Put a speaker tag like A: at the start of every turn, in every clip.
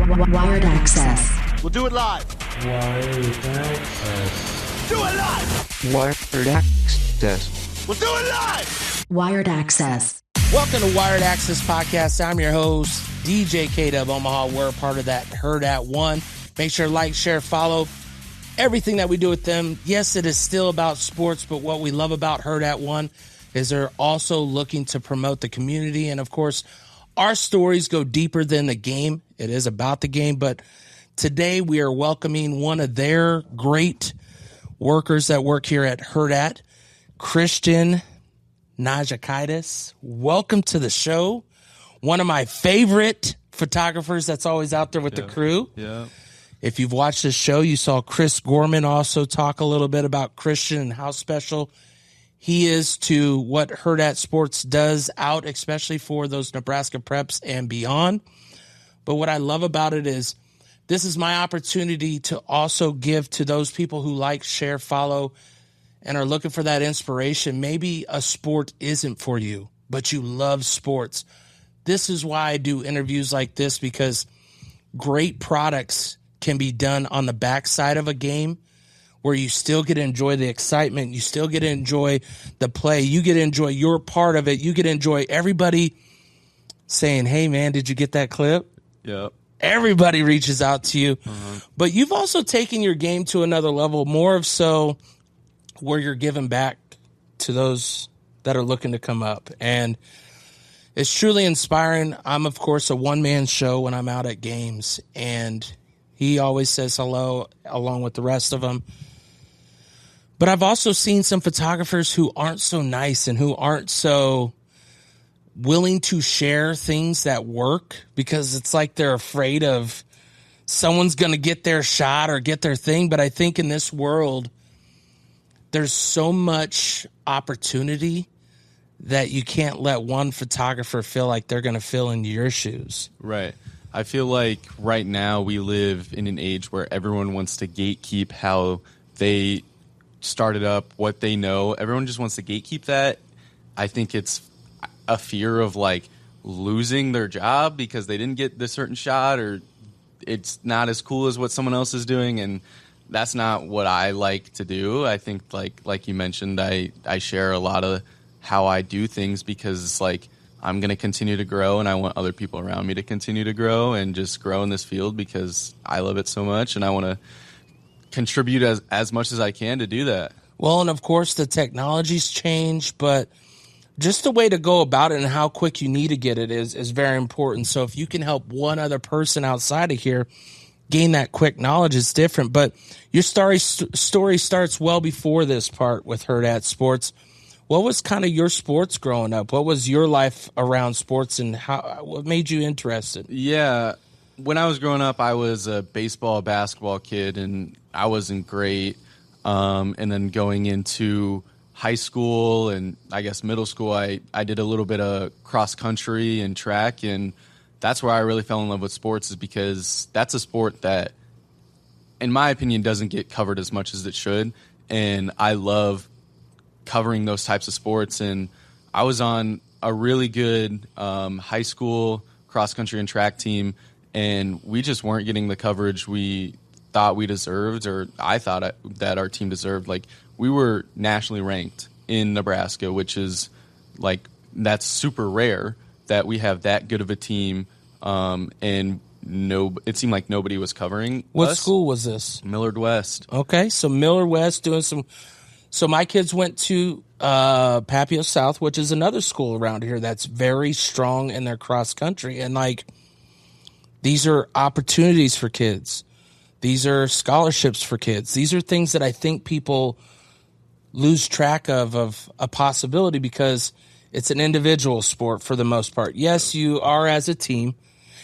A: Wired Axcess.
B: We'll do it live.
C: Wired Axcess.
B: Do it live.
D: Wired Axcess.
B: We'll do it live.
A: Wired Axcess.
E: Welcome to Wired Axcess Podcast. I'm your host, DJ K-Dub Omaha. We're a part of that Hurrdat One. Make sure to like, share, follow everything that we do with them. Yes, it is still about sports, but what we love about Hurrdat One is they're also looking to promote the community. And, of course, our stories go deeper than the game. It is about the game, but today we are welcoming one of their great workers that work here at Hurrdat, Christian Naujokaitis. Welcome to the show. One of my favorite photographers that's always out there with the crew.
F: Yeah.
E: If you've watched this show, you saw Chris Gorman also talk a little bit about Christian and how special he is to what Hurrdat Sports does out, especially for those Nebraska preps and beyond. But what I love about it is this is my opportunity to also give to those people who like, share, follow, and are looking for that inspiration. Maybe a sport isn't for you, but you love sports. This is why I do interviews like this, because great products can be done on the backside of a game where you still get to enjoy the excitement. You still get to enjoy the play. You get to enjoy your part of it. You get to enjoy everybody saying, hey, man, did you get that clip?
F: Yep.
E: Everybody reaches out to you. But you've also taken your game to another level, more of so where you're giving back to those that are looking to come up. And it's truly inspiring. I'm, of course, a one-man show when I'm out at games, and he always says hello along with the rest of them. But I've also seen some photographers who aren't so nice and who aren't so willing to share things that work because it's like they're afraid of someone's going to get their shot or get their thing. But I think in this world, there's so much opportunity that you can't let one photographer feel like they're going to fill into your shoes.
F: Right. I feel like right now we live in an age where everyone wants to gatekeep how they started up, what they know. Everyone just wants to gatekeep that. I think it's a fear of like losing their job because they didn't get this certain shot, or it's not as cool as what someone else is doing, and that's not what I like to do. I think like you mentioned, I share a lot of how I do things because it's like I'm going to continue to grow, and I want other people around me to continue to grow and just grow in this field because I love it so much, and I want to contribute as much as I can to do that.
E: Well, and of course the technology's changed, but just the way to go about it and how quick you need to get it is very important. So if you can help one other person outside of here gain that quick knowledge, it's different. But your story starts well before this part with Hurrdat Sports. What was kind of your sports growing up? What was your life around sports, and what made you interested?
F: Yeah, when I was growing up, I was a baseball, basketball kid, and I wasn't great. And then going into high school and I guess middle school, I did a little bit of cross country and track, and that's where I really fell in love with sports, is because that's a sport that, in my opinion, doesn't get covered as much as it should, and I love covering those types of sports. And I was on a really good high school cross country and track team, and we just weren't getting the coverage we thought we deserved, or I thought that our team deserved. Like, we were nationally ranked in Nebraska, which is like, that's super rare that we have that good of a team. And it seemed like nobody was covering
E: What
F: us.
E: school was this?
F: Millard West.
E: Okay, so Millard West doing some. So my kids went to Papio South, which is another school around here that's very strong in their cross country, and like, these are opportunities for kids. These are scholarships for kids. These are things that I think people lose track of a possibility because it's an individual sport for the most part. Yes, you are as a team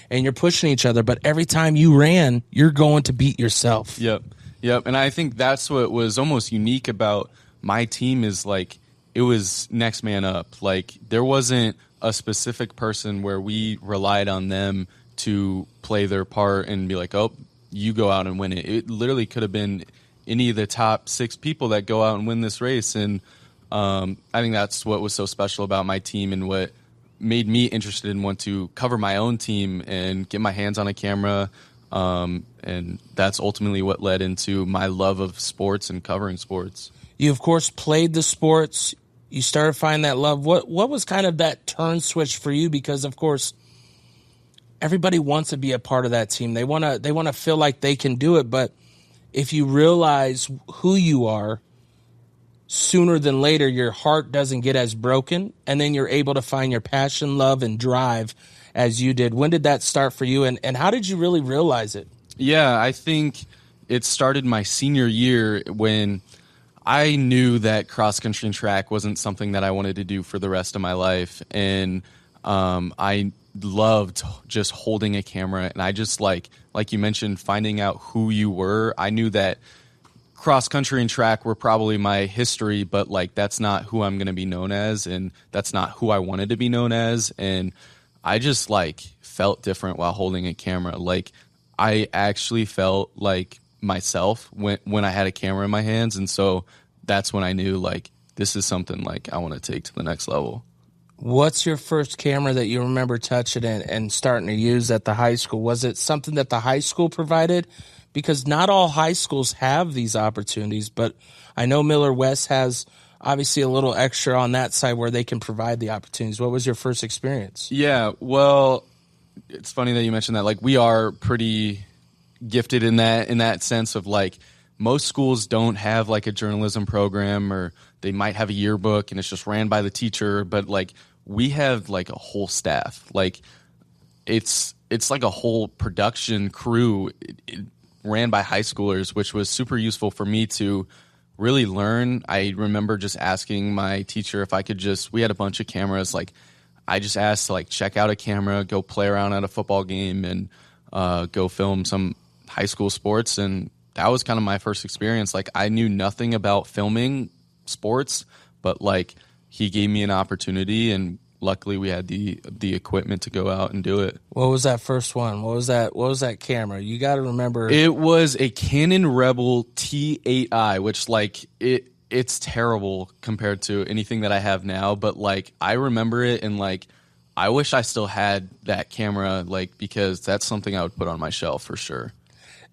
E: and you're pushing each other, but every time you ran, you're going to beat yourself.
F: Yep. And I think that's what was almost unique about my team, is like, it was next man up. Like, there wasn't a specific person where we relied on them to play their part and be like, oh, you go out and win it. It literally could have been any of the top 6 people that go out and win this race. And I think that's what was so special about my team, and what made me interested and want to cover my own team and get my hands on a camera. And that's ultimately what led into my love of sports and covering sports.
E: You, of course, played the sports. You started finding that love. What was kind of that turn switch for you? Because, of course, everybody wants to be a part of that team. They want to feel like they can do it. But if you realize who you are, sooner than later, your heart doesn't get as broken, and then you're able to find your passion, love, and drive as you did. When did that start for you, and how did you really realize it?
F: Yeah, I think it started my senior year when I knew that cross-country and track wasn't something that I wanted to do for the rest of my life, and I loved just holding a camera, and I just like you mentioned, finding out who you were. I knew that cross-country and track were probably my history, but like that's not who I'm going to be known as, and that's not who I wanted to be known as, and I just like felt different while holding a camera. Like I actually felt like myself when I had a camera in my hands, and so that's when I knew like this is something like I want to take to the next level.
E: What's your first camera that you remember touching and starting to use at the high school? Was it something that the high school provided? Because not all high schools have these opportunities, but I know Miller West has obviously a little extra on that side where they can provide the opportunities. What was your first experience?
F: Yeah, well, it's funny that you mentioned that. Like we are pretty gifted in that sense of like most schools don't have like a journalism program, or they might have a yearbook and it's just ran by the teacher, but like we have like a whole staff. Like it's like a whole production crew ran by high schoolers, which was super useful for me to really learn. I remember just asking my teacher if I could we had a bunch of cameras. Like I just asked to like check out a camera, go play around at a football game, and go film some high school sports. And that was kind of my first experience. Like I knew nothing about filming sports, but like he gave me an opportunity, and luckily we had the equipment to go out and do it.
E: What was that first one? What was that camera? You got to remember.
F: It was a Canon Rebel T8i, which like it's terrible compared to anything that I have now, but like I remember it, and like I wish I still had that camera, like because that's something I would put on my shelf for sure.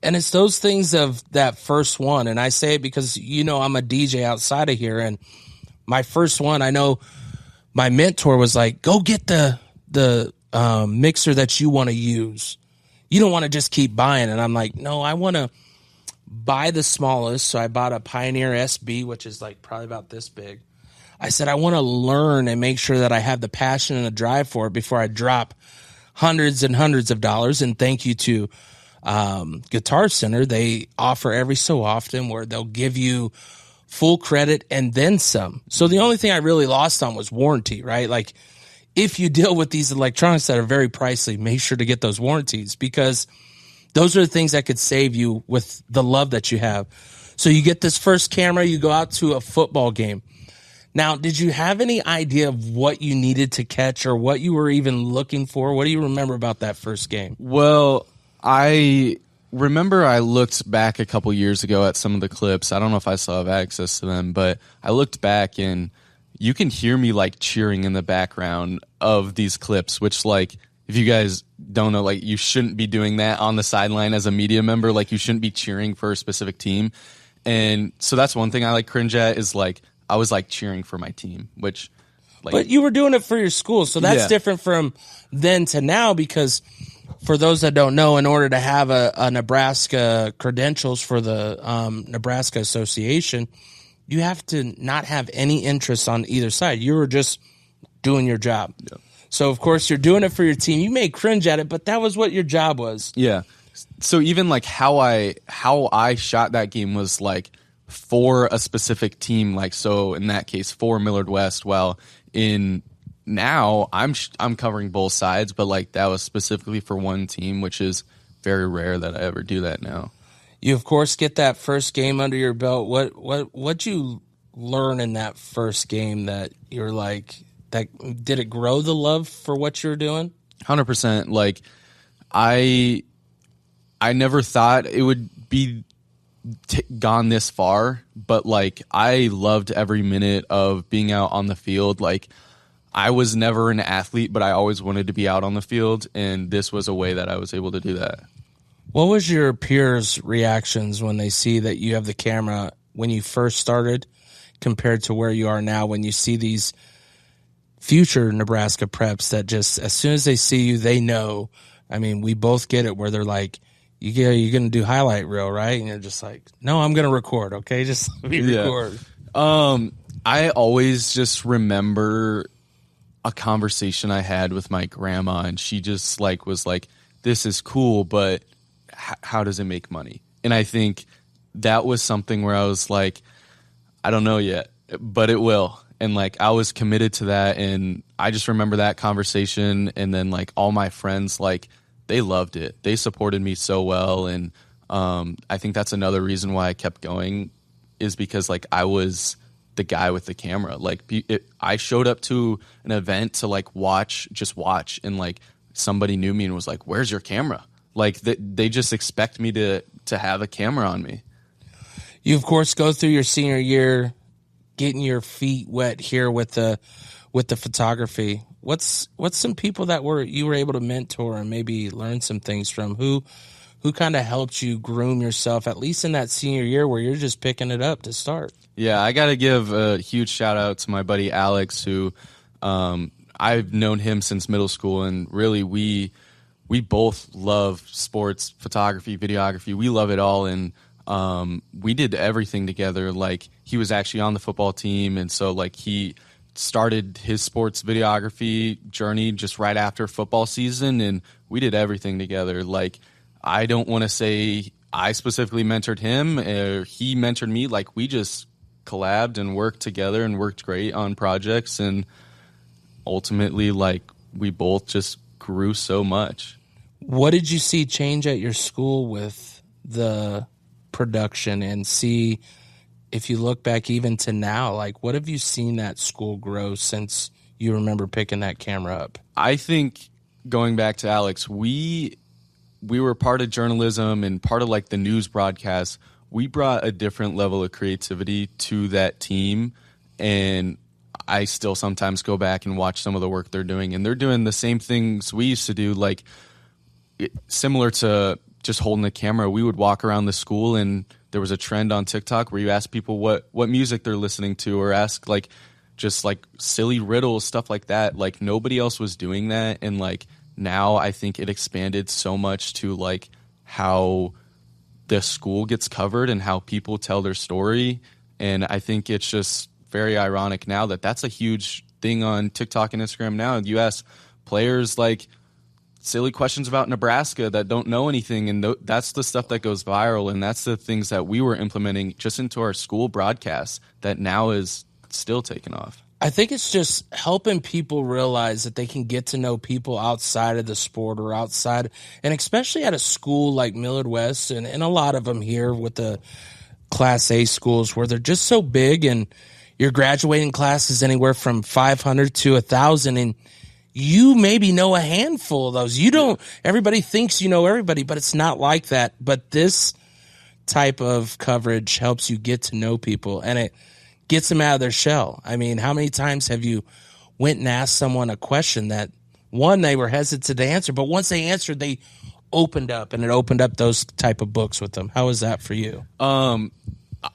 E: And it's those things of that first one, and I say it because I'm a DJ outside of here, and my first one, I know my mentor was like, go get the mixer that you want to use. You don't want to just keep buying. And I'm like, no, I want to buy the smallest. So I bought a Pioneer SB, which is like probably about this big. I said, I want to learn and make sure that I have the passion and the drive for it before I drop hundreds and hundreds of dollars. And thank you to Guitar Center. They offer every so often where they'll give you full credit and then some. So the only thing I really lost on was warranty, right? Like if you deal with these electronics that are very pricey, make sure to get those warranties, because those are the things that could save you with the love that you have. So you get this first camera, you go out to a football game. Now, did you have any idea of what you needed to catch or what you were even looking for? What do you remember about that first game?
F: Well, I remember I looked back a couple years ago at some of the clips. I don't know if I still have access to them, but I looked back and you can hear me like cheering in the background of these clips, which like, if you guys don't know, like you shouldn't be doing that on the sideline as a media member. Like you shouldn't be cheering for a specific team. And so that's one thing I like cringe at is like, I was like cheering for my team, which like,
E: but you were doing it for your school. So that's different from then to now, because for those that don't know, in order to have a Nebraska credentials for the Nebraska Association, you have to not have any interest on either side. You were just doing your job. Yeah. So, of course, you're doing it for your team. You may cringe at it, but that was what your job was.
F: Yeah. So even like how I shot that game was like for a specific team. Like, so in that case, for Millard West, while in now I'm covering both sides, but like that was specifically for one team, which is very rare that I ever do that now.
E: You of course get that first game under your belt. What'd you learn in that first game that you're like, that did it grow the love for what you're doing?
F: 100%. Like I never thought it would be gone this far, but like I loved every minute of being out on the field. Like I was never an athlete, but I always wanted to be out on the field, and this was a way that I was able to do that.
E: What was your peers' reactions when they see that you have the camera when you first started compared to where you are now, when you see these future Nebraska preps that just as soon as they see you, they know? I mean, we both get it where they're like, you're going to do highlight reel, right? And you're just like, no, I'm going to record, okay? Just let me record.
F: I always just remember a conversation I had with my grandma, and she just like was like, this is cool, but how does it make money? And I think that was something where I was like, I don't know yet, but it will. And like I was committed to that, and I just remember that conversation, and then like all my friends, like they loved it. They supported me so well, and I think that's another reason why I kept going, is because like I was the guy with the camera. Like I showed up to an event to like watch, and like somebody knew me and was like, "Where's your camera?" Like they just expect me to have a camera on me.
E: You of course go through your senior year, getting your feet wet here with the photography. What's some people that you were able to mentor and maybe learn some things from? Who kind of helped you groom yourself, at least in that senior year where you're just picking it up to start?
F: Yeah, I got to give a huge shout out to my buddy Alex, who I've known him since middle school, and really we both love sports, photography, videography. We love it all, and we did everything together. Like he was actually on the football team, and so like he started his sports videography journey just right after football season, and we did everything together. Like I don't want to say I specifically mentored him or he mentored me. Like we just collabed and worked together and worked great on projects, and ultimately like we both just grew so much.
E: What did you see change at your school with the production, and see if you look back even to now, like what have you seen that school grow since you remember picking that camera up?
F: I think going back to Alex, we were part of journalism and part of like the news broadcast. We brought a different level of creativity to that team, and I still sometimes go back and watch some of the work they're doing, and they're doing the same things we used to do, like similar to just holding the camera. We would walk around the school, and there was a trend on TikTok where you ask people what music they're listening to, or ask like just like silly riddles, stuff like that. Like nobody else was doing that, and like now I think it expanded so much to like how the school gets covered and how people tell their story. And I think it's just very ironic now that that's a huge thing on TikTok and Instagram now. You ask players like silly questions about Nebraska that don't know anything, and that's the stuff that goes viral, and that's the things that we were implementing just into our school broadcasts that now is still taking off.
E: I think it's just helping people realize that they can get to know people outside of the sport or outside, and especially at a school like Millard West and a lot of them here with the Class A schools where they're just so big, and your graduating class is anywhere from 500 to 1,000, and you maybe know a handful of those. You don't, everybody thinks you know everybody, but it's not like that. But this type of coverage helps you get to know people, and it gets them out of their shell. I mean, how many times have you went and asked someone a question that, one, they were hesitant to answer, but once they answered, they opened up, and it opened up those type of books with them? How was that for you?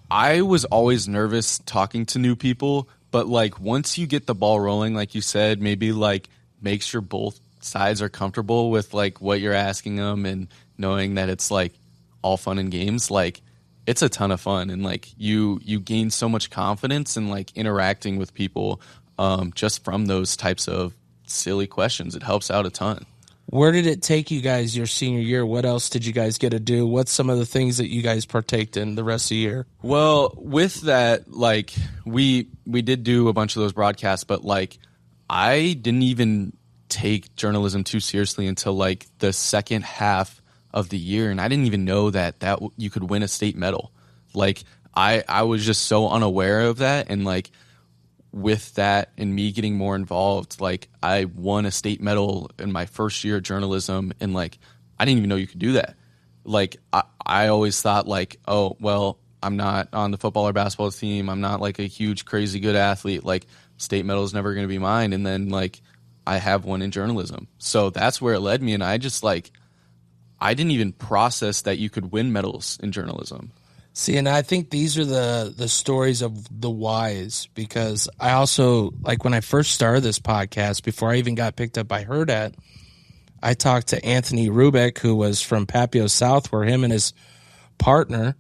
F: I was always nervous talking to new people, but like once you get the ball rolling, like you said, maybe like make sure both sides are comfortable with like what you're asking them, and knowing that it's like all fun and games, like it's a ton of fun, and like you gain so much confidence in like interacting with people just from those types of silly questions. It helps out a ton.
E: Where did it take you guys your senior year? What else did you guys get to do? What's some of the things that you guys partaked in the rest of the year?
F: Well, with that, like we did do a bunch of those broadcasts, but like I didn't even take journalism too seriously until like the second half of the year, and I didn't even know that you could win a state medal. Like I was just so unaware of that, and like with that and me getting more involved, like I won a state medal in my first year of journalism, and like I didn't even know you could do that. Like I always thought like, oh well, I'm not on the football or basketball team, I'm not like a huge crazy good athlete, like state medal is never going to be mine. And then like I have one in journalism, so that's where it led me. And I just like I didn't even process that you could win medals in journalism.
E: See, and I think these are the stories of the whys, because I also, like when I first started this podcast, before I even got picked up by Hurrdat, I talked to Anthony Rubeck, who was from Papio South, where him and his partner,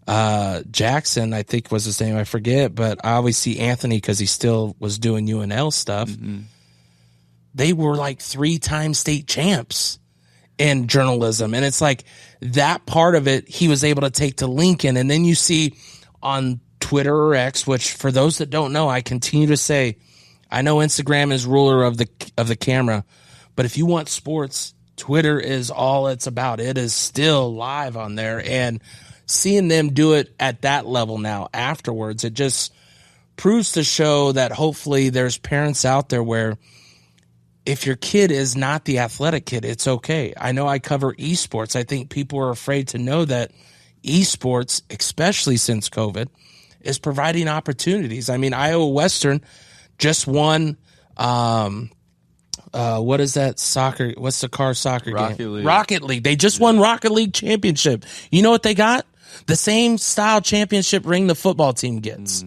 E: Jackson, I think was his name, I forget, but I always see Anthony because he still was doing UNL stuff. Mm-hmm. They were like 3-time state champs in journalism. And it's like that part of it he was able to take to Lincoln. And then you see on Twitter or X, which for those that don't know, I continue to say, I know Instagram is ruler of the camera, but if you want sports, Twitter is all it's about. It is still live on there. And seeing them do it at that level now afterwards, it just proves to show that hopefully there's parents out there where if your kid is not the athletic kid, it's okay. I know I cover esports. I think people are afraid to know that esports, especially since COVID, is providing opportunities. I mean, Iowa Western just won, what is that soccer? What's the car soccer
F: Rocket
E: game?
F: League.
E: Rocket League. They just won Rocket League championship. You know what they got? The same style championship ring the football team gets.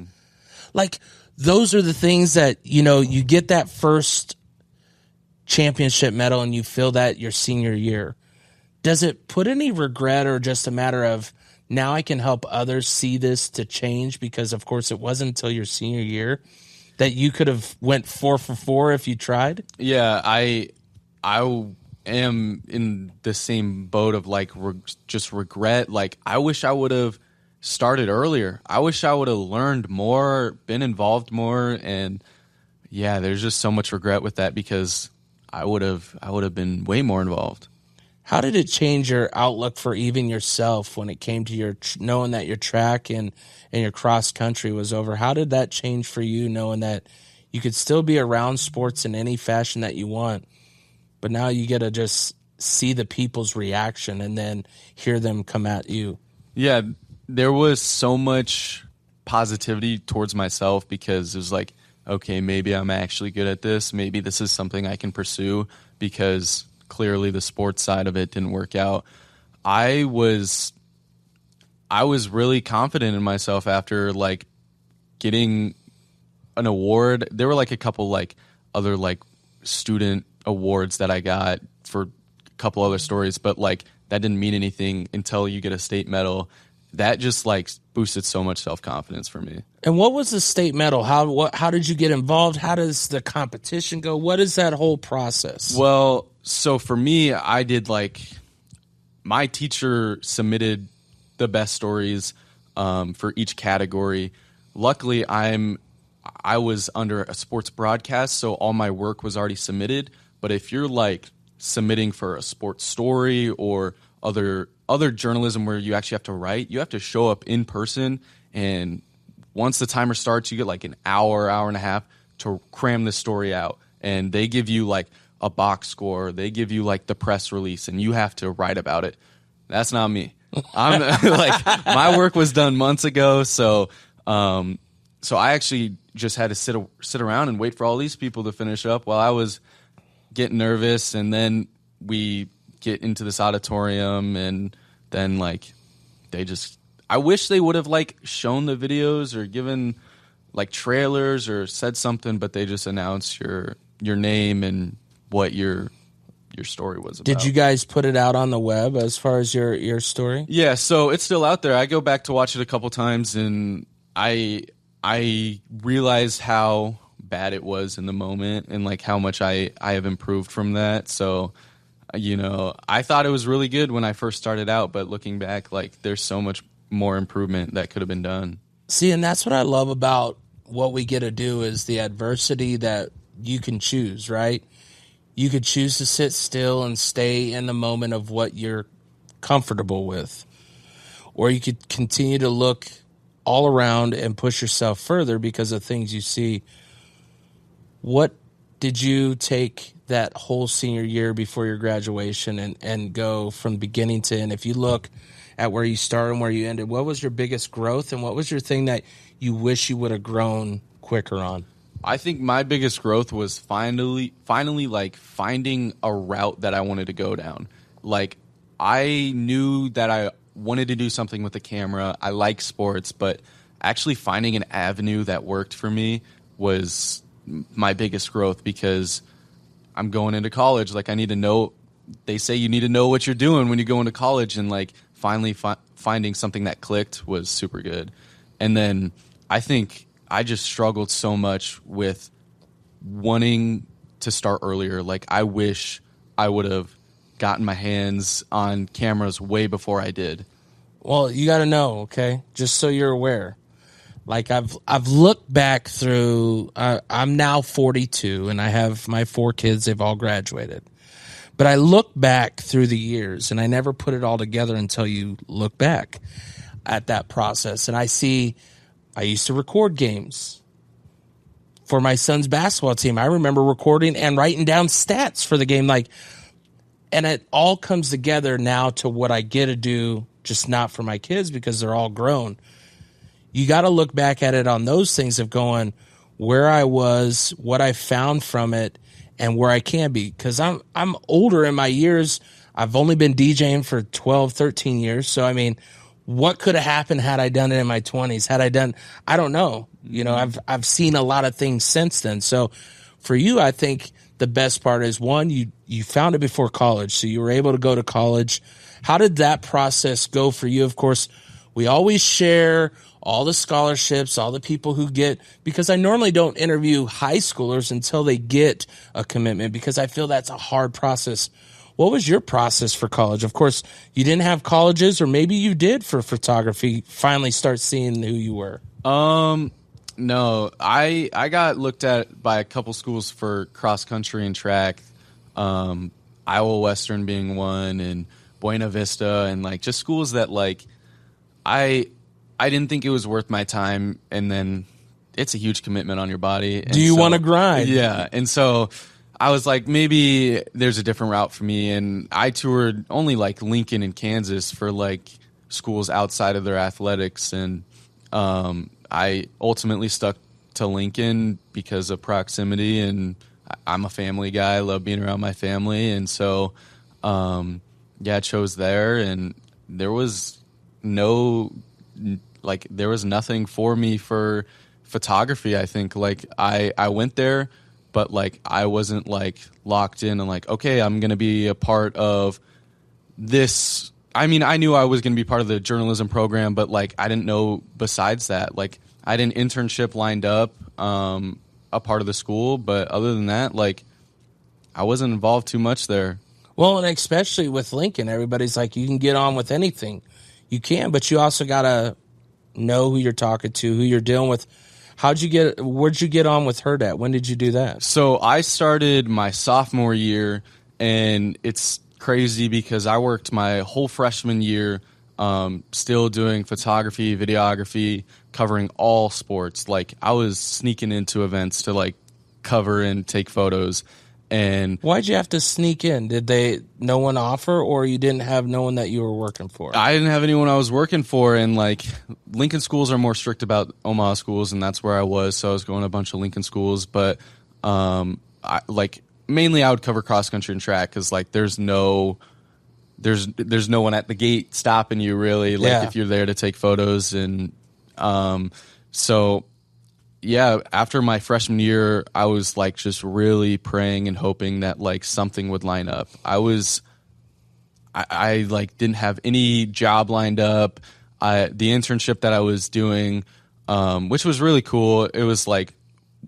E: Like, those are the things that, you know, you get that first championship medal and you feel that your senior year. Does it put any regret, or just a matter of now I can help others see this to change? Because of course it wasn't until your senior year that you could have went 4 for 4 if you tried.
F: Yeah, I am in the same boat of like just regret. Like, I wish I would have started earlier. I wish I would have learned more, been involved more, and yeah, there's just so much regret with that because I would have been way more involved.
E: How did it change your outlook for even yourself when it came to your knowing that your track and your cross country was over? How did that change for you, knowing that you could still be around sports in any fashion that you want, but now you get to just see the people's reaction and then hear them come at you?
F: Yeah, there was so much positivity towards myself because it was like, okay, maybe I'm actually good at this. Maybe this is something I can pursue, because clearly the sports side of it didn't work out. I was really confident in myself after like getting an award. There were like a couple like other like student awards that I got for a couple other stories, but like that didn't mean anything until you get a state medal. That just like boosted so much self-confidence for me.
E: And what was the state medal? How did you get involved? How does the competition go? What is that whole process?
F: Well, so for me, I did like, my teacher submitted the best stories for each category. Luckily, I was under a sports broadcast, so all my work was already submitted. But if you're like submitting for a sports story or other journalism where you actually have to write, you have to show up in person, and once the timer starts, you get like an hour and a half to cram the story out, and they give you like a box score, they give you like the press release, and you have to write about it. That's not me. I'm like, my work was done months ago, so I actually just had to sit around and wait for all these people to finish up while I was getting nervous, and then we get into this auditorium, and then like I wish they would have like shown the videos or given like trailers or said something, but they just announced your name and what your story was about.
E: Did you guys put it out on the web as far as your story?
F: Yeah, so it's still out there. I go back to watch it a couple times, and I realized how bad it was in the moment and like how much I have improved from that. So, you know, I thought it was really good when I first started out, but looking back, like there's so much more improvement that could have been done.
E: See, and that's what I love about what we get to do is the adversity that you can choose, right? You could choose to sit still and stay in the moment of what you're comfortable with, or you could continue to look all around and push yourself further because of things you see. What did you take that whole senior year before your graduation and go from beginning to end? If you look at where you started and where you ended, what was your biggest growth, and what was your thing that you wish you would have grown quicker on?
F: I think my biggest growth was finally like finding a route that I wanted to go down. Like, I knew that I wanted to do something with the camera. I like sports, but actually finding an avenue that worked for me was my biggest growth, because I'm going into college. Like, I need to know. They say you need to know what you're doing when you go into college, and like finally finding something that clicked was super good. And then I think I just struggled so much with wanting to start earlier. Like, I wish I would have gotten my hands on cameras way before I did.
E: Well, you got to know, okay, just so you're aware. Like, I've looked back through. I'm now 42, and I have my 4 kids. They've all graduated. But I look back through the years, and I never put it all together until you look back at that process. And I see I used to record games for my son's basketball team. I remember recording and writing down stats for the game. Like, and it all comes together now to what I get to do, just not for my kids because they're all grown. You got to look back at it on those things of going where I was, what I found from it, and where I can be, because I'm older in my years. I've only been DJing for 12, 13 years. So, I mean, what could have happened had I done it in my 20s? Had I done, I don't know. You know, I've seen a lot of things since then. So for you, I think the best part is, one, you found it before college. So you were able to go to college. How did that process go for you? Of course, we always share all the scholarships, all the people who get, because I normally don't interview high schoolers until they get a commitment, because I feel that's a hard process. What was your process for college? Of course, you didn't have colleges, or maybe you did for photography, finally start seeing who you were.
F: No, I got looked at by a couple schools for cross country and track, Iowa Western being one, and Buena Vista, and like just schools that like I didn't think it was worth my time, and then it's a huge commitment on your body.
E: Do you want to grind?
F: Yeah, and so I was like, maybe there's a different route for me, and I toured only like Lincoln and Kansas for like schools outside of their athletics, and I ultimately stuck to Lincoln because of proximity, and I'm a family guy. I love being around my family, and so I chose there, and there was there was nothing for me for photography. I think like I went there, but like I wasn't like locked in and like, okay, I'm going to be a part of this. I mean, I knew I was going to be part of the journalism program, but like I didn't know besides that. Like I had an internship lined up, a part of the school, but other than that, like I wasn't involved too much there.
E: Well, and especially with Lincoln, everybody's like, you can get on with anything. You can, but you also got to know who you're talking to, who you're dealing with. Where'd you get on with Hurrdat? When did you do that?
F: So I started my sophomore year, and it's crazy because I worked my whole freshman year still doing photography, videography, covering all sports. Like I was sneaking into events to like cover and take photos. And
E: why'd you have to sneak in? Did no one offer, or you didn't have no one that you were working for?
F: I didn't have anyone I was working for, and like Lincoln schools are more strict about Omaha schools, and that's where I was. So I was going to a bunch of Lincoln schools, but mainly I would cover cross country and track because like there's no one at the gate stopping you really. Like if you're there to take photos, and so. Yeah, after my freshman year, I was like just really praying and hoping that like something would line up. I like didn't have any job lined up. The internship that I was doing, which was really cool, it was like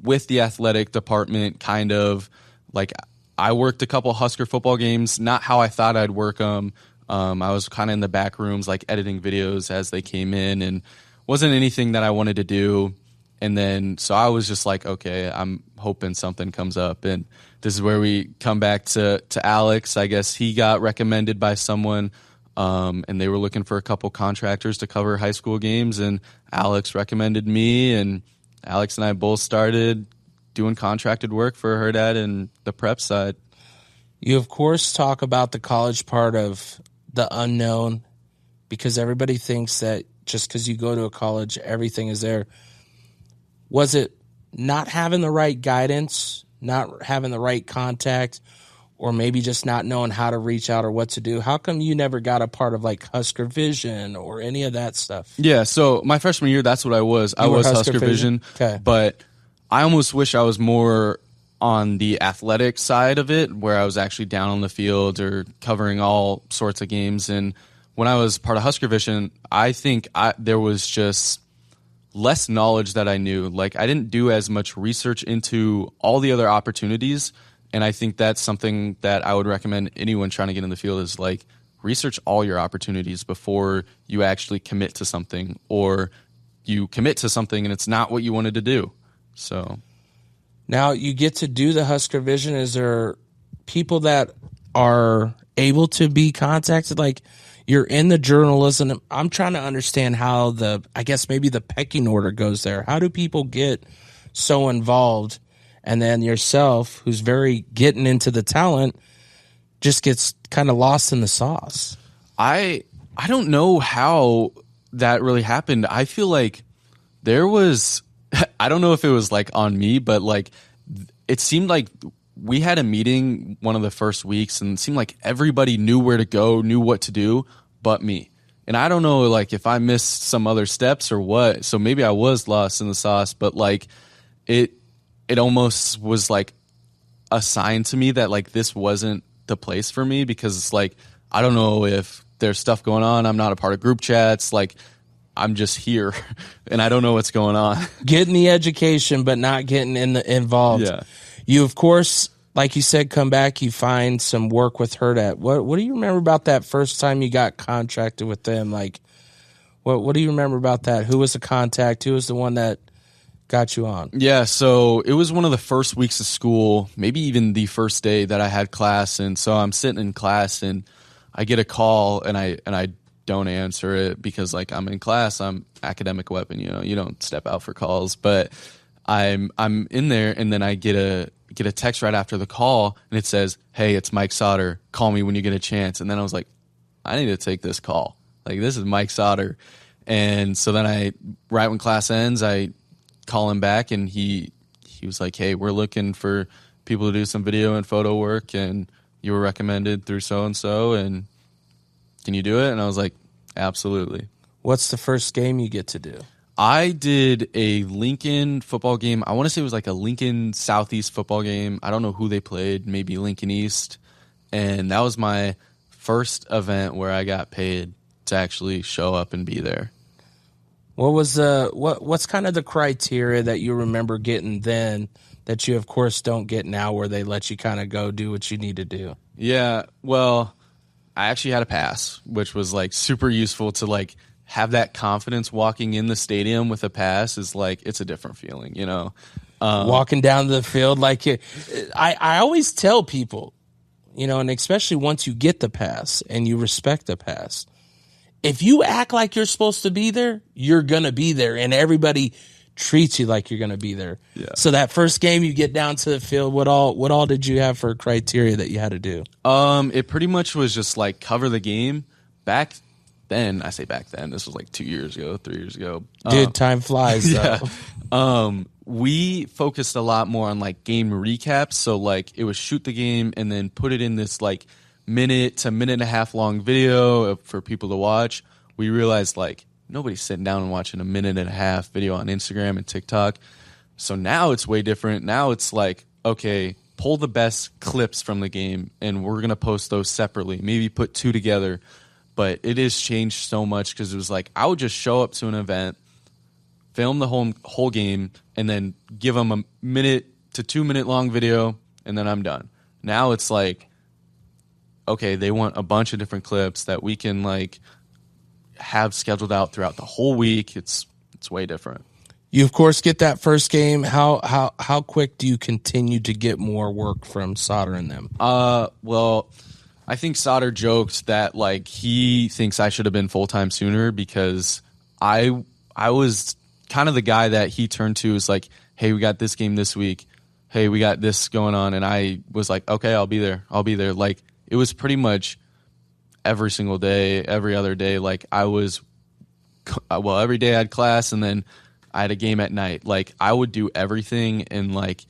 F: with the athletic department, kind of like I worked a couple Husker football games, not how I thought I'd work them. I was kind of in the back rooms, like editing videos as they came in, and wasn't anything that I wanted to do. And then, so I was just like, okay, I'm hoping something comes up. And this is where we come back to Alex. I guess he got recommended by someone, and they were looking for a couple contractors to cover high school games. And Alex recommended me, and Alex and I both started doing contracted work for Hurrdat and the prep side.
E: You, of course, talk about the college part of the unknown, because everybody thinks that just because you go to a college, everything is there. Was it not having the right guidance, not having the right contact, or maybe just not knowing how to reach out or what to do, how come you never got a part of like Husker Vision or any of that stuff?
F: Yeah, so my freshman year, that's what I was. I was Husker Vision,
E: okay.
F: But I almost wish I was more on the athletic side of it, where I was actually down on the field or covering all sorts of games. And when I was part of Husker Vision, I think there was just less knowledge that I knew. Like, I didn't do as much research into all the other opportunities. And I think that's something that I would recommend anyone trying to get in the field is like research all your opportunities before you actually commit to something, or you commit to something and it's not what you wanted to do. So
E: now you get to do the Husker Vision. Is there people that are able to be contacted? Like, you're in the journalism. I'm trying to understand how I guess maybe the pecking order goes there. How do people get so involved? And then yourself, who's very getting into the talent, just gets kind of lost in the sauce.
F: I don't know how that really happened. I feel like there was, I don't know if it was like on me, but like it seemed like we had a meeting one of the first weeks and it seemed like everybody knew where to go, knew what to do, but me. And I don't know like if I missed some other steps or what. So maybe I was lost in the sauce, but like it almost was like a sign to me that like this wasn't the place for me, because it's like, I don't know if there's stuff going on. I'm not a part of group chats. Like, I'm just here and I don't know what's going on.
E: Getting the education, but not getting involved.
F: Yeah.
E: You, of course, like you said, come back, you find some work with Hurrdat. What do you remember about that first time you got contracted with them? Like, what do you remember about that? Who was the contact? Who was the one that got you on?
F: Yeah, so it was one of the first weeks of school, maybe even the first day that I had class. And so I'm sitting in class and I get a call and I don't answer it because like I'm in class, I'm academic weapon, you don't step out for calls. But I'm in there and then I get a text right after the call and it says, "Hey, it's Mike Sauter. Call me when you get a chance." And then I was like, I need to take this call. Like, this is Mike Sauter. And so then right when class ends, I call him back and he was like, "Hey, we're looking for people to do some video and photo work and you were recommended through so-and-so and can you do it?" And I was like, absolutely.
E: What's the first game you get to do?
F: I did a Lincoln football game. I want to say it was like a Lincoln Southeast football game. I don't know who they played, maybe Lincoln East. And that was my first event where I got paid to actually show up and be there.
E: What was what's kind of the criteria that you remember getting then that you of course don't get now, where they let you kind of go do what you need to do?
F: Yeah, well, I actually had a pass, which was like super useful to like have that confidence. Walking in the stadium with a pass is like, it's a different feeling,
E: Walking down the field like it. I always tell people, and especially once you get the pass and you respect the pass, if you act like you're supposed to be there, you're going to be there, and everybody treats you like you're going to be there.
F: Yeah.
E: So that first game you get down to the field, what all did you have for criteria that you had to do?
F: It pretty much was just like cover the game. Back then, this was like 3 years ago.
E: Dude, time flies though.
F: Yeah. We focused a lot more on like game recaps. So like it was shoot the game and then put it in this like minute to minute and a half long video for people to watch. We realized like nobody's sitting down and watching a minute and a half video on Instagram and TikTok. So now it's way different. Now it's like, okay, pull the best clips from the game and we're going to post those separately, maybe put two together. But it has changed so much, because it was like I would just show up to an event, film the whole game, and then give them a minute to 2 minute long video, and then I'm done. Now it's like, okay, they want a bunch of different clips that we can like have scheduled out throughout the whole week. It's way different.
E: You of course get that first game. How quick do you continue to get more work from Sauter and them?
F: Well, I think Sauter joked that like he thinks I should have been full-time sooner, because I was kind of the guy that he turned to. Is like, "Hey, we got this game this week. Hey, we got this going on." And I was like, "Okay, I'll be there. Like, it was pretty much every single day, every other day. Like every day I had class and then I had a game at night. Like I would do everything, and like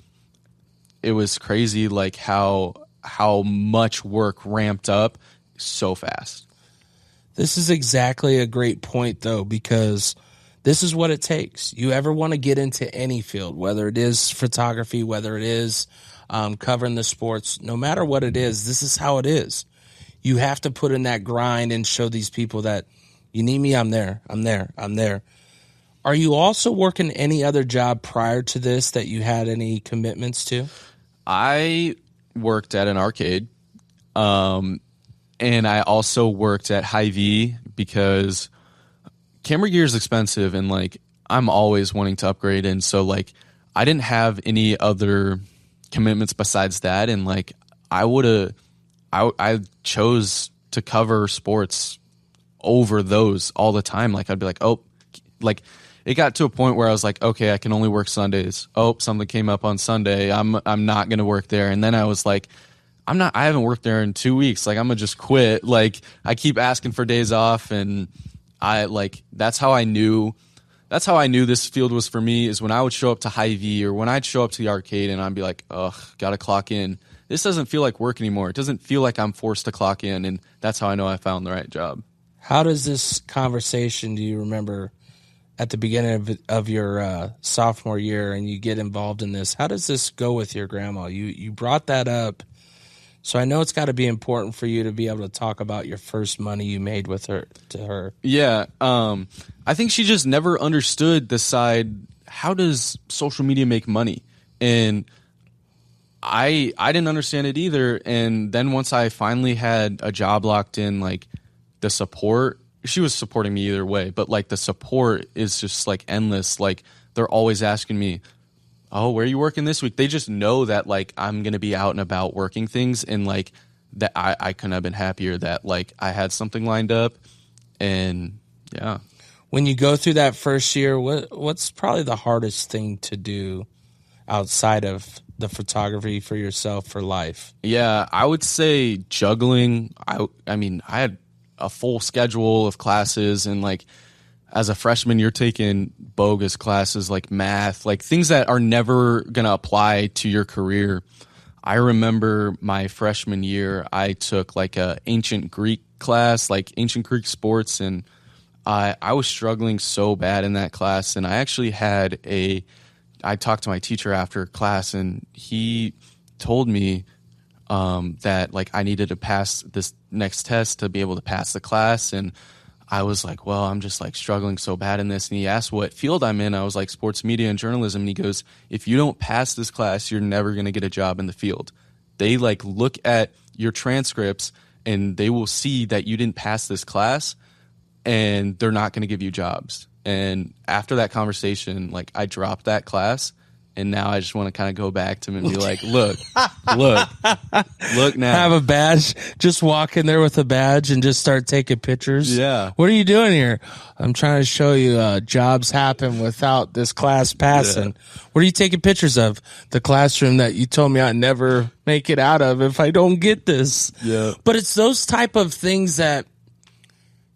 F: it was crazy like how how much work ramped up so fast.
E: This is exactly a great point, though, because this is what it takes. You ever want to get into any field, whether it is photography, whether it is covering the sports, no matter what it is, this is how it is. You have to put in that grind and show these people that you need me, I'm there, I'm there, I'm there. Are you also working any other job prior to this that you had any commitments to?
F: I worked at an arcade, and I also worked at Hy-Vee because camera gear is expensive, and like I'm always wanting to upgrade, and so like I didn't have any other commitments besides that, and like I chose to cover sports over those all the time. Like I'd be like, oh, like it got to a point where I was like, okay, I can only work Sundays. Oh, something came up on Sunday. I'm not going to work there. And then I was like, I haven't worked there in 2 weeks. Like I'm going to just quit. Like I keep asking for days off, and that's how I knew this field was for me, is when I would show up to Hy-Vee or when I'd show up to the arcade and I'd be like, ugh, got to clock in. This doesn't feel like work anymore. It doesn't feel like I'm forced to clock in. And that's how I know I found the right job.
E: How does this conversation, do you remember at the beginning of your sophomore year and you get involved in this, how does this go with your grandma? You brought that up. So I know it's got to be important for you to be able to talk about your first money you made with her to her.
F: Yeah. I think she just never understood the side, how does social media make money? And I didn't understand it either. And then once I finally had a job locked in, like the support, she was supporting me either way, but like the support is just like endless. Like they're always asking me, oh, where are you working this week? They just know that like I'm going to be out and about working things, and like that I couldn't have been happier that like I had something lined up. And yeah.
E: When you go through that first year, what's probably the hardest thing to do outside of the photography for yourself for life?
F: Yeah, I would say juggling. I mean, I had a full schedule of classes, and like as a freshman, you're taking bogus classes like math, like things that are never going to apply to your career. I remember my freshman year, I took like a ancient Greek class, like ancient Greek sports, and I was struggling so bad in that class. And I actually I talked to my teacher after class, and he told me that like I needed to pass this next test to be able to pass the class. And I was like, well, I'm just like struggling so bad in this. And he asked what field I'm in. I was like, sports media and journalism. And he goes, if you don't pass this class, you're never going to get a job in the field. They like look at your transcripts and they will see that you didn't pass this class, and they're not going to give you jobs. And after that conversation, like I dropped that class, and now I just want to kind of go back to him and be like, look now.
E: Have a badge, just walk in there with a badge and just start taking pictures.
F: Yeah.
E: What are you doing here? I'm trying to show you jobs happen without this class passing. Yeah. What are you taking pictures of? The classroom that you told me I'd never make it out of if I don't get this.
F: Yeah.
E: But it's those type of things that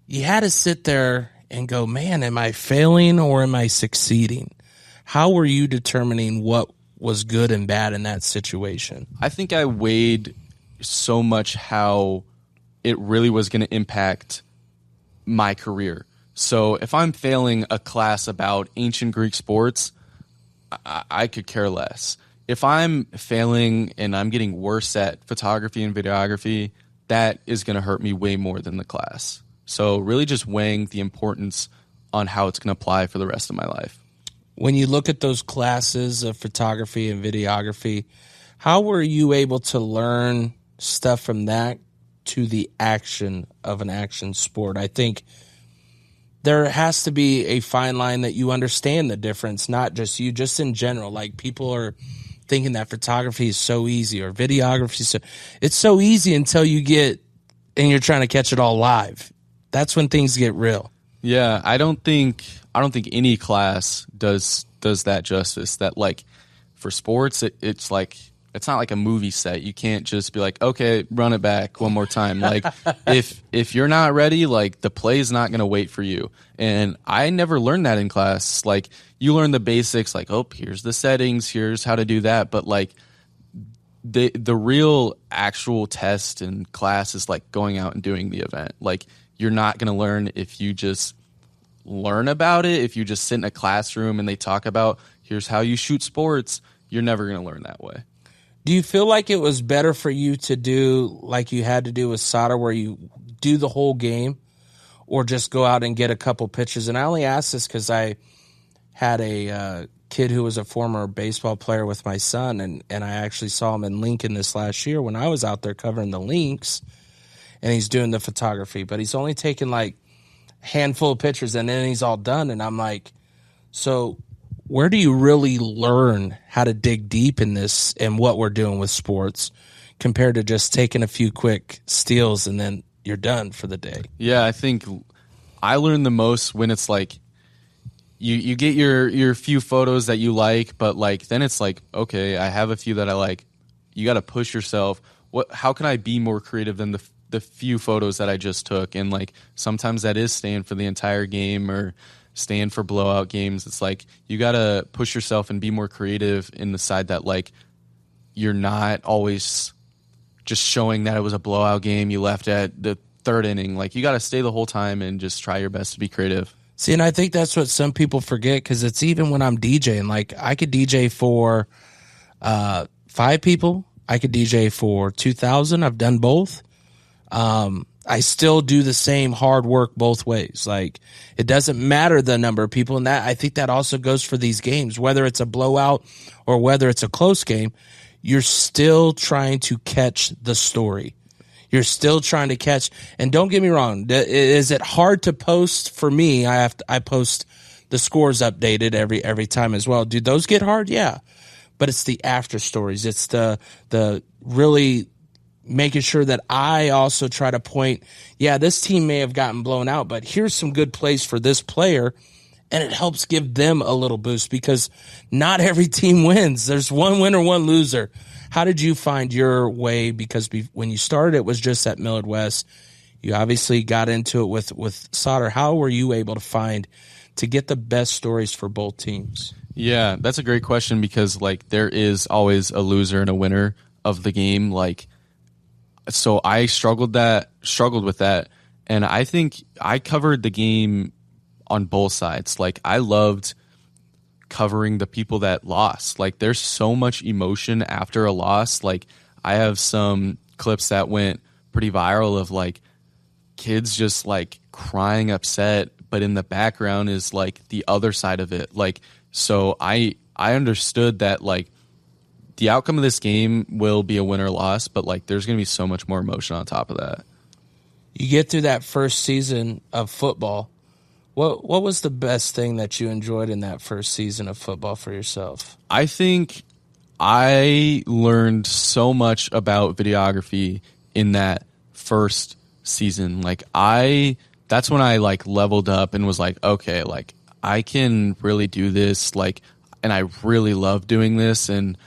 E: you had to sit there and go, man, am I failing or am I succeeding? How were you determining what was good and bad in that situation?
F: I think I weighed so much how it really was going to impact my career. So if I'm failing a class about ancient Greek sports, I could care less. If I'm failing and I'm getting worse at photography and videography, that is going to hurt me way more than the class. So really just weighing the importance on how it's going to apply for the rest of my life.
E: When you look at those classes of photography and videography, how were you able to learn stuff from that to the action of an action sport? I think there has to be a fine line that you understand the difference, not just you, just in general. Like people are thinking that photography is so easy or videography it's so easy until you get and you're trying to catch it all live. That's when things get real.
F: Yeah, I don't think any class does that justice. That like for sports, it's like it's not like a movie set. You can't just be like, okay, run it back one more time. Like if you're not ready, like the play's not going to wait for you. And I never learned that in class. Like you learn the basics, like, oh, here's the settings, here's how to do that. But like the real actual test and class is like going out and doing the event. Like, you're not going to learn if you just learn about it. If you just sit in a classroom and they talk about, here's how you shoot sports, you're never going to learn that way.
E: Do you feel like it was better for you to do like you had to do with Sauter, where you do the whole game, or just go out and get a couple pitches? And I only ask this because I had a kid who was a former baseball player with my son, and I actually saw him in Lincoln this last year when I was out there covering the Lynx, and he's doing the photography, but he's only taken like a handful of pictures and then he's all done. And I'm like, so where do you really learn how to dig deep in this and what we're doing with sports compared to just taking a few quick steals and then you're done for the day?
F: Yeah, I think I learn the most when it's like you get your few photos that you like, but like then it's like, okay, I have a few that I like. You got to push yourself. How can I be more creative than the few photos that I just took? And like sometimes that is staying for the entire game or staying for blowout games. It's like you got to push yourself and be more creative in the side that like you're not always just showing that it was a blowout game you left at the third inning. Like you got to stay the whole time and just try your best to be creative.
E: See, and I think that's what some people forget, because it's even when I'm DJing. Like I could DJ for 5 people. I could DJ for 2,000. I've done both. I still do the same hard work both ways. Like it doesn't matter the number of people, and that I think that also goes for these games, whether it's a blowout or whether it's a close game. You're still trying to catch the story. You're still trying to catch. And don't get me wrong, is it hard to post? For me, I post the scores updated every time as well. Do those get hard? Yeah, but it's the after stories. It's the really making sure that I also try to point, yeah, this team may have gotten blown out, but here's some good plays for this player, and it helps give them a little boost, because not every team wins. There's one winner, one loser. How did you find your way? Because when you started, it was just at Millard West. You obviously got into it with Sauter. How were you able to get the best stories for both teams?
F: Yeah, that's a great question, because like there is always a loser and a winner of the game. Like, so I struggled with that, and I think I covered the game on both sides. Like I loved covering the people that lost. Like there's so much emotion after a loss. Like I have some clips that went pretty viral of like kids just like crying upset, but in the background is like the other side of it. Like, so I understood that like the outcome of this game will be a win or loss, but like there's going to be so much more emotion on top of that.
E: You get through that first season of football. What was the best thing that you enjoyed in that first season of football for yourself?
F: I think I learned so much about videography in that first season. Like that's when I like leveled up and was like, okay, like I can really do this. Like, and I really love doing this. And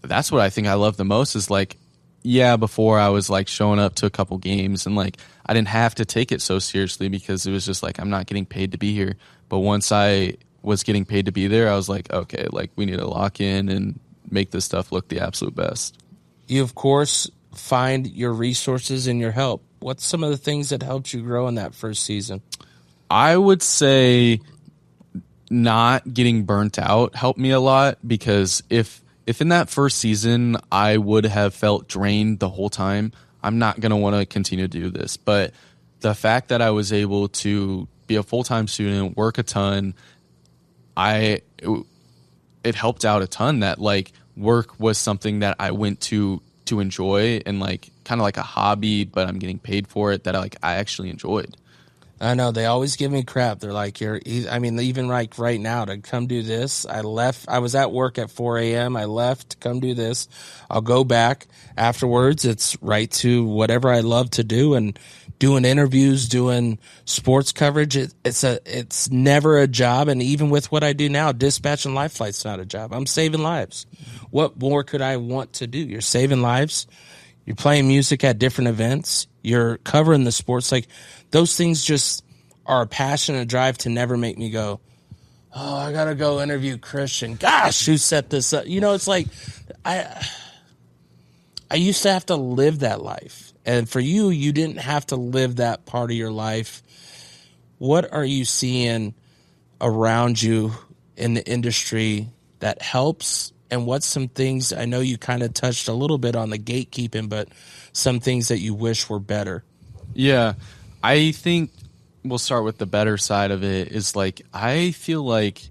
F: that's what I think I love the most is like, yeah, before I was like showing up to a couple games and like I didn't have to take it so seriously because it was just like I'm not getting paid to be here. But once I was getting paid to be there, I was like, okay, like we need to lock in and make this stuff look the absolute best.
E: You, of course, find your resources and your help. What's some of the things that helped you grow in that first season?
F: I would say not getting burnt out helped me a lot, because if in that first season I would have felt drained the whole time, I'm not going to want to continue to do this. But the fact that I was able to be a full-time student, work a ton, it helped out a ton that like work was something that I went to enjoy and like kind of like a hobby, but I'm getting paid for it, that I actually enjoyed.
E: I know they always give me crap. They're like, even like right now to come do this. I was at work at 4 a.m. I left to come do this. I'll go back afterwards. It's right to whatever I love to do, and doing interviews, doing sports coverage. It's never a job. And even with what I do now, dispatching life flight's not a job. I'm saving lives. What more could I want to do? You're saving lives. You're playing music at different events. You're covering the sports. Like, those things just are a passion and a drive to never make me go, oh, I got to go interview Christian. Gosh, who set this up? You know, it's like I used to have to live that life. And for you, you didn't have to live that part of your life. What are you seeing around you in the industry that helps? And what's some things, I know you kind of touched a little bit on the gatekeeping, but some things that you wish were better?
F: Yeah, I think we'll start with the better side of it is like, I feel like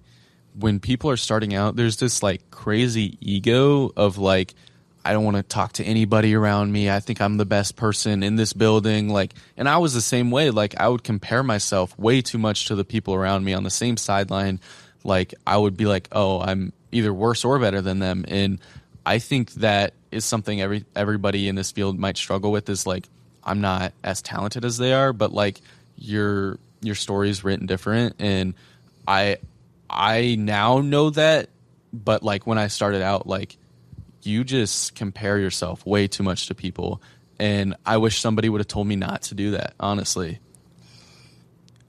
F: when people are starting out, there's this like crazy ego of like, I don't want to talk to anybody around me. I think I'm the best person in this building. Like, and I was the same way. Like, I would compare myself way too much to the people around me on the same sideline. Like, I would be like, oh, I'm either worse or better than them. And I think that is something everybody in this field might struggle with, is like, I'm not as talented as they are, but like your story is written different. And I now know that, but like when I started out, like, you just compare yourself way too much to people. And I wish somebody would have told me not to do that, honestly.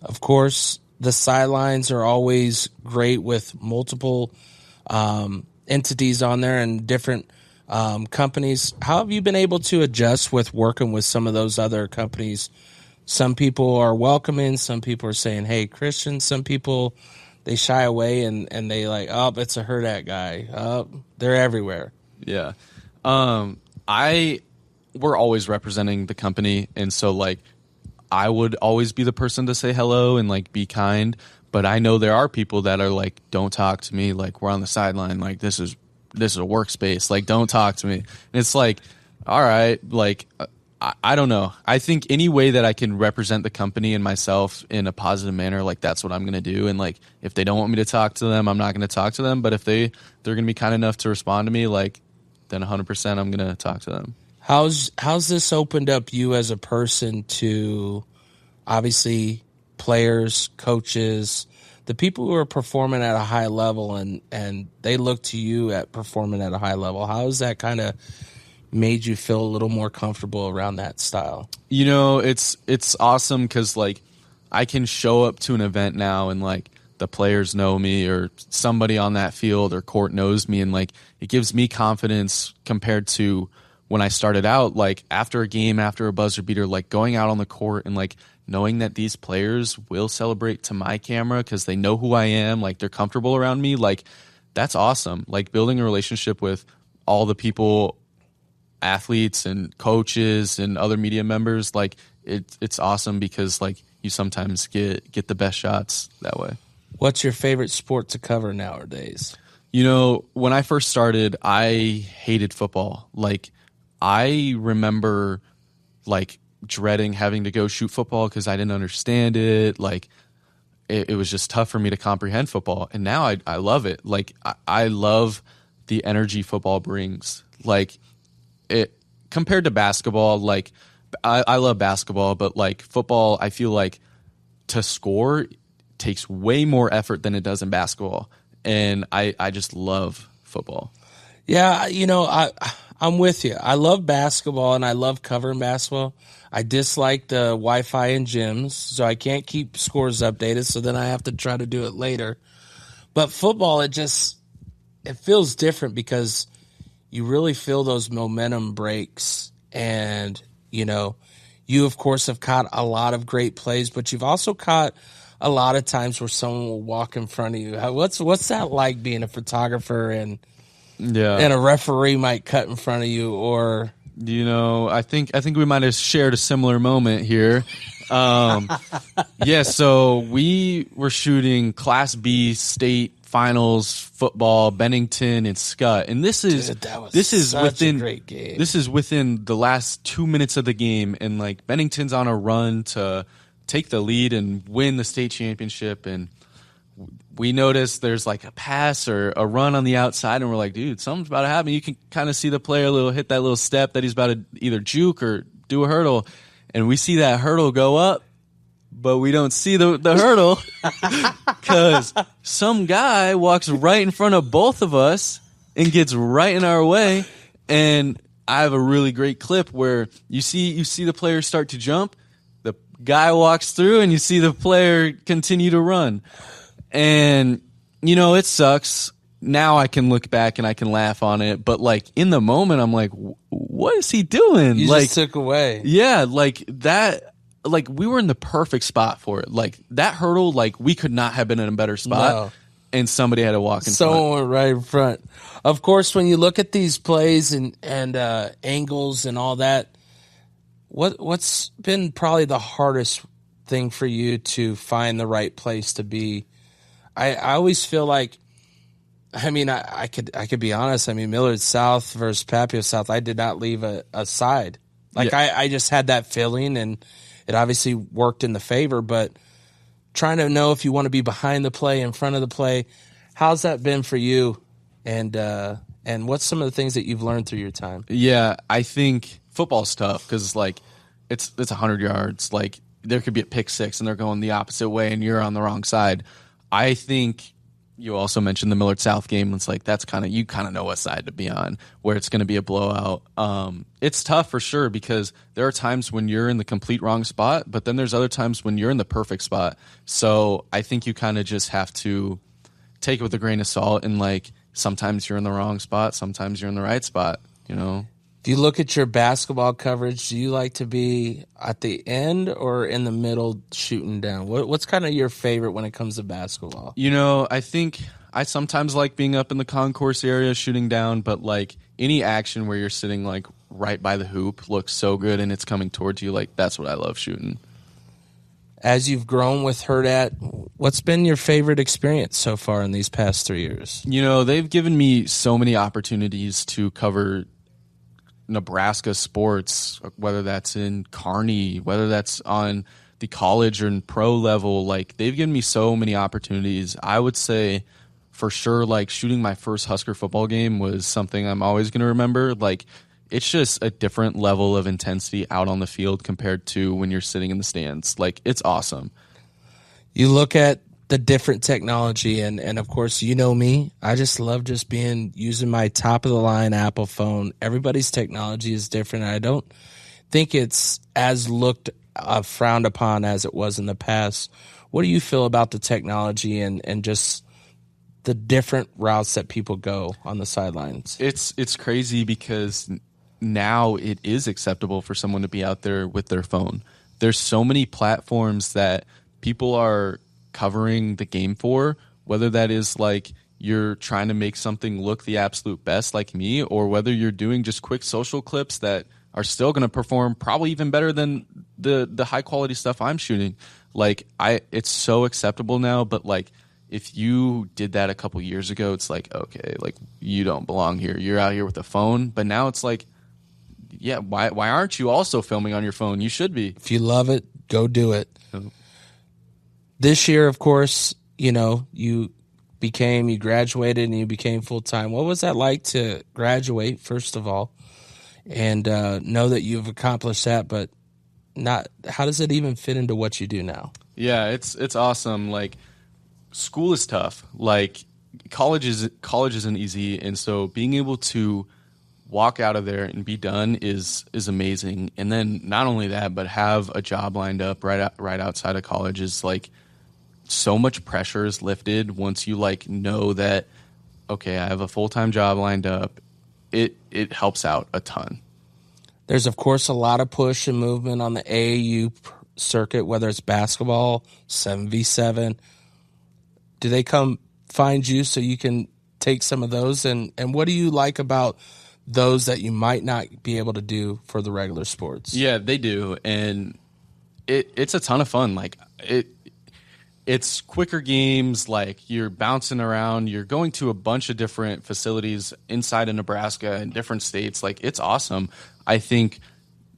E: Of course, the sidelines are always great with multiple entities on there and different companies. How have you been able to adjust with working with some of those other companies? Some people are welcoming. Some people are saying, hey, Christian. Some people, they shy away and they like, oh, it's a Hurrdat guy. Oh, they're everywhere.
F: Yeah. We're always representing the company. And so like, I would always be the person to say hello and like be kind. But I know there are people that are like, don't talk to me. Like, we're on the sideline. Like, this is a workspace. Like, don't talk to me. And it's like, all right, like, I don't know. I think any way that I can represent the company and myself in a positive manner, like, that's what I'm going to do. And like, if they don't want me to talk to them, I'm not going to talk to them. But if they're going to be kind enough to respond to me, like, then 100% I'm going to talk to them.
E: How's this opened up you as a person to, obviously, players, coaches, the people who are performing at a high level and they look to you at performing at a high level? How has that kind of made you feel a little more comfortable around that style?
F: You know, it's awesome because like I can show up to an event now and like the players know me, or somebody on that field or court knows me, and like it gives me confidence compared to when I started out. Like after a game, after a buzzer beater, like going out on the court and like knowing that these players will celebrate to my camera because they know who I am, like they're comfortable around me, like that's awesome. Like building a relationship with all the people, athletes and coaches and other media members, like it's awesome because like you sometimes get the best shots that way.
E: What's your favorite sport to cover nowadays?
F: You know, when I first started, I hated football. Like I remember like dreading having to go shoot football because I didn't understand it. Like it was just tough for me to comprehend football. And now I love it. Like I love the energy football brings. Like it compared to basketball, like I love basketball, but like football, I feel like to score takes way more effort than it does in basketball. And I just love football.
E: Yeah, you know, I'm with you. I love basketball and I love covering basketball. I dislike the Wi-Fi in gyms, so I can't keep scores updated, so then I have to try to do it later. But football, it feels different because you really feel those momentum breaks. And, you know, you, of course, have caught a lot of great plays, but you've also caught a lot of times where someone will walk in front of you. What's that like being a photographer and a referee might cut in front of you? Or,
F: you know, I think we might have shared a similar moment here. Yeah, so we were shooting Class B state finals football, Bennington and Scott, and this is within a great game. This is within the last 2 minutes of the game, and like Bennington's on a run to take the lead and win the state championship, and we notice there's like a pass or a run on the outside, and we're like, dude, something's about to happen. You can kind of see the player hit that little step that he's about to either juke or do a hurdle, and we see that hurdle go up, but we don't see the hurdle because some guy walks right in front of both of us and gets right in our way. And I have a really great clip where you see the player start to jump, the guy walks through, and you see the player continue to run. And, you know, it sucks. now I can look back and I can laugh on it, but like in the moment I'm like, what is he doing?
E: You
F: like
E: just took away.
F: Yeah, like that, like we were in the perfect spot for it. Like that hurdle, like we could not have been in a better spot.
E: No.
F: And somebody had to walk in
E: Someone
F: front.
E: went right in front. Of course, when you look at these plays and angles and all that, what's been probably the hardest thing for you to find the right place to be? I always feel like, I mean, I could be honest. I mean, Millard South versus Papio South, I did not leave a side. Like I just had that feeling, and it obviously worked in the favor. But trying to know if you want to be behind the play, in front of the play, how's that been for you? And what's some of the things that you've learned through your time?
F: Yeah, I think football's tough because like it's 100 yards. Like there could be a pick six and they're going the opposite way, and you're on the wrong side. I think you also mentioned the Millard South game. It's like that's you kind of know what side to be on, where it's going to be a blowout. It's tough for sure because there are times when you're in the complete wrong spot, but then there's other times when you're in the perfect spot. So I think you kind of just have to take it with a grain of salt, and like sometimes you're in the wrong spot, sometimes you're in the right spot, you know?
E: If you look at your basketball coverage, do you like to be at the end or in the middle shooting down? What's kind of your favorite when it comes to basketball?
F: You know, I think I sometimes like being up in the concourse area shooting down, but like any action where you're sitting like right by the hoop looks so good and it's coming towards you, like that's what I love shooting.
E: As you've grown with Hurrdat, what's been your favorite experience so far in these past 3 years?
F: You know, they've given me so many opportunities to cover Nebraska sports, whether that's in Kearney, whether that's on the college or in pro level. Like they've given me so many opportunities. I would say for sure, like shooting my first Husker football game was something I'm always going to remember. Like it's just a different level of intensity out on the field compared to when you're sitting in the stands. Like it's awesome.
E: You look at the different technology, and of course, you know me. I just love using my top of the line Apple phone. Everybody's technology is different. I don't think it's as frowned upon as it was in the past. What do you feel about the technology and just the different routes that people go on the sidelines?
F: It's crazy because now it is acceptable for someone to be out there with their phone. There's so many platforms that people are covering the game for, whether that is like you're trying to make something look the absolute best like me, or whether you're doing just quick social clips that are still going to perform probably even better than the high quality stuff I'm shooting. Like it's so acceptable now, but like if you did that a couple years ago, it's like, okay, like you don't belong here. You're out here with a phone. But now it's like, yeah, why aren't you also filming on your phone? You should be.
E: If you love it, go do it. This year, of course, you know, you graduated and you became full-time. What was that like to graduate, first of all, and know that you've accomplished that, but how does it even fit into what you do now?
F: Yeah, it's awesome. Like, school is tough. Like, college isn't easy, and so being able to walk out of there and be done is amazing. And then not only that, but have a job lined up right outside of college is like so much pressure is lifted once you like know that, okay, I have a full-time job lined up. It helps out a ton.
E: There's, of course, a lot of push and movement on the AAU circuit, whether it's basketball, 7v7. Do they come find you so you can take some of those? And what do you like about those that you might not be able to do for the regular sports?
F: Yeah, they do. And it's a ton of fun. Like it's quicker games, like you're bouncing around, you're going to a bunch of different facilities inside of Nebraska and different states. Like it's awesome. I think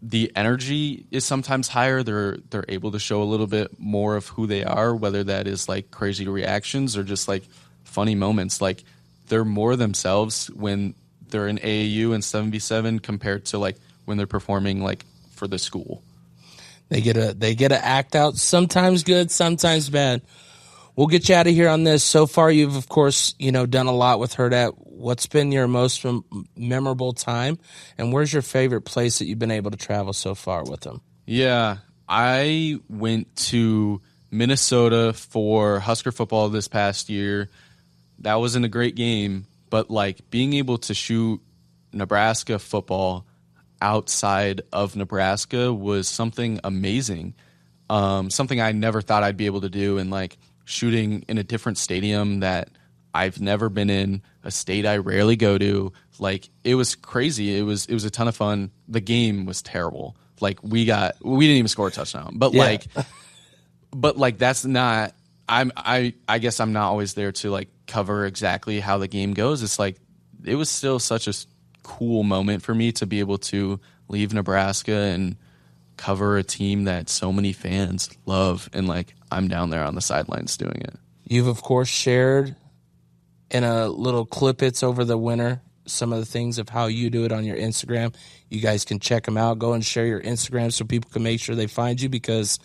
F: the energy is sometimes higher. They're able to show a little bit more of who they are, whether that is like crazy reactions or just like funny moments. Like they're more themselves when they're in AAU and 7v7 compared to like when they're performing like for the school.
E: They get to act out, sometimes good, sometimes bad. We'll get you out of here on this. So far, you've, of course, done a lot with Hurrdat. What's been your most memorable time, and where's your favorite place that you've been able to travel so far with them?
F: Yeah, I went to Minnesota for Husker football this past year. that wasn't a great game, but like being able to shoot Nebraska football outside of Nebraska was something amazing. Something I never thought I'd be able to do, and like shooting in a different stadium that I've never been in, a state I rarely go to. Like, it was crazy. It was a ton of fun. The game was terrible. Like, we didn't even score a touchdown. But like that's not, I guess I'm not always there to like cover exactly how the game goes. It's like, it was still such a cool moment for me to be able to leave Nebraska and cover a team that so many fans love, and like I'm down there on the sidelines doing it.
E: You've of course shared in a little clippets over the winter some of the things of how you do it on your Instagram. You guys can check them out. Go and share your Instagram so people can make sure they find you, because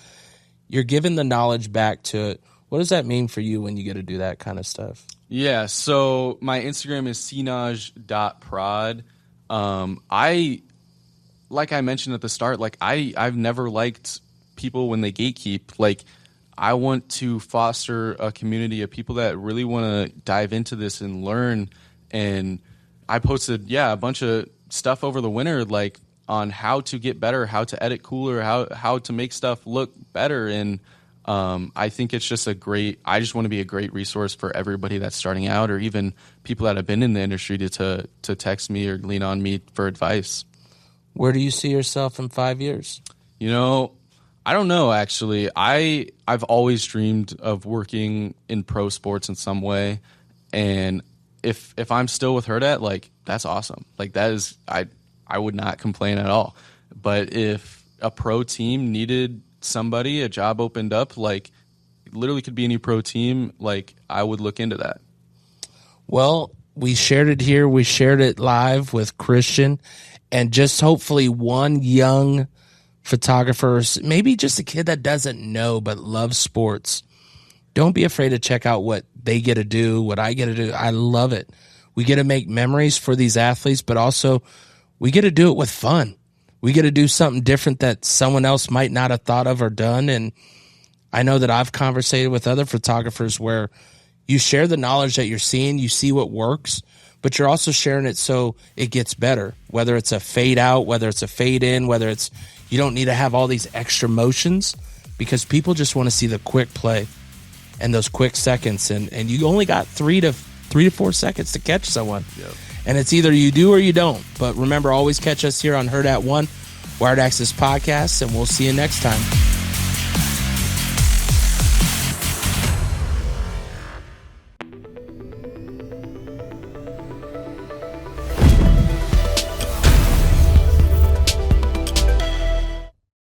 E: you're giving the knowledge back to it. What does that mean for you when you get to do that kind of stuff?
F: Yeah, so my Instagram is cnauj.prod. Like I mentioned at the start, like I've never liked people when they gatekeep. Like, I want to foster a community of people that really want to dive into this and learn. And I posted, a bunch of stuff over the winter, like on how to get better, how to edit cooler, how to make stuff look better. And I think it's just I just want to be a great resource for everybody that's starting out, or even people that have been in the industry to text me or lean on me for advice.
E: Where do you see yourself in 5 years?
F: You know, I don't know, actually. I've always dreamed of working in pro sports in some way. And if I'm still with Hurrdat, like, that's awesome. Like, that is, I would not complain at all. But if a pro team needed somebody, a job opened up, like, it literally could be any pro team, like, I would look into that.
E: Well, we shared it here. We shared it live with Christian, and just hopefully one young photographer, maybe just a kid that doesn't know but loves sports. Don't be afraid to check out what they get to do, what I get to do. I love it. We get to make memories for these athletes, but also we get to do it with fun. We get to do something different that someone else might not have thought of or done. And I know that I've conversated with other photographers where you share the knowledge that you're seeing, you see what works, but you're also sharing it so it gets better, whether it's a fade out, whether it's a fade in, whether it's, you don't need to have all these extra motions, because people just want to see the quick play and those quick seconds. And you only got 3 to 4 seconds to catch someone.
F: Yep.
E: And it's either you do or you don't. But remember, always catch us here on Hurrdat 1, Wired Axcess Podcast, and we'll see you next time.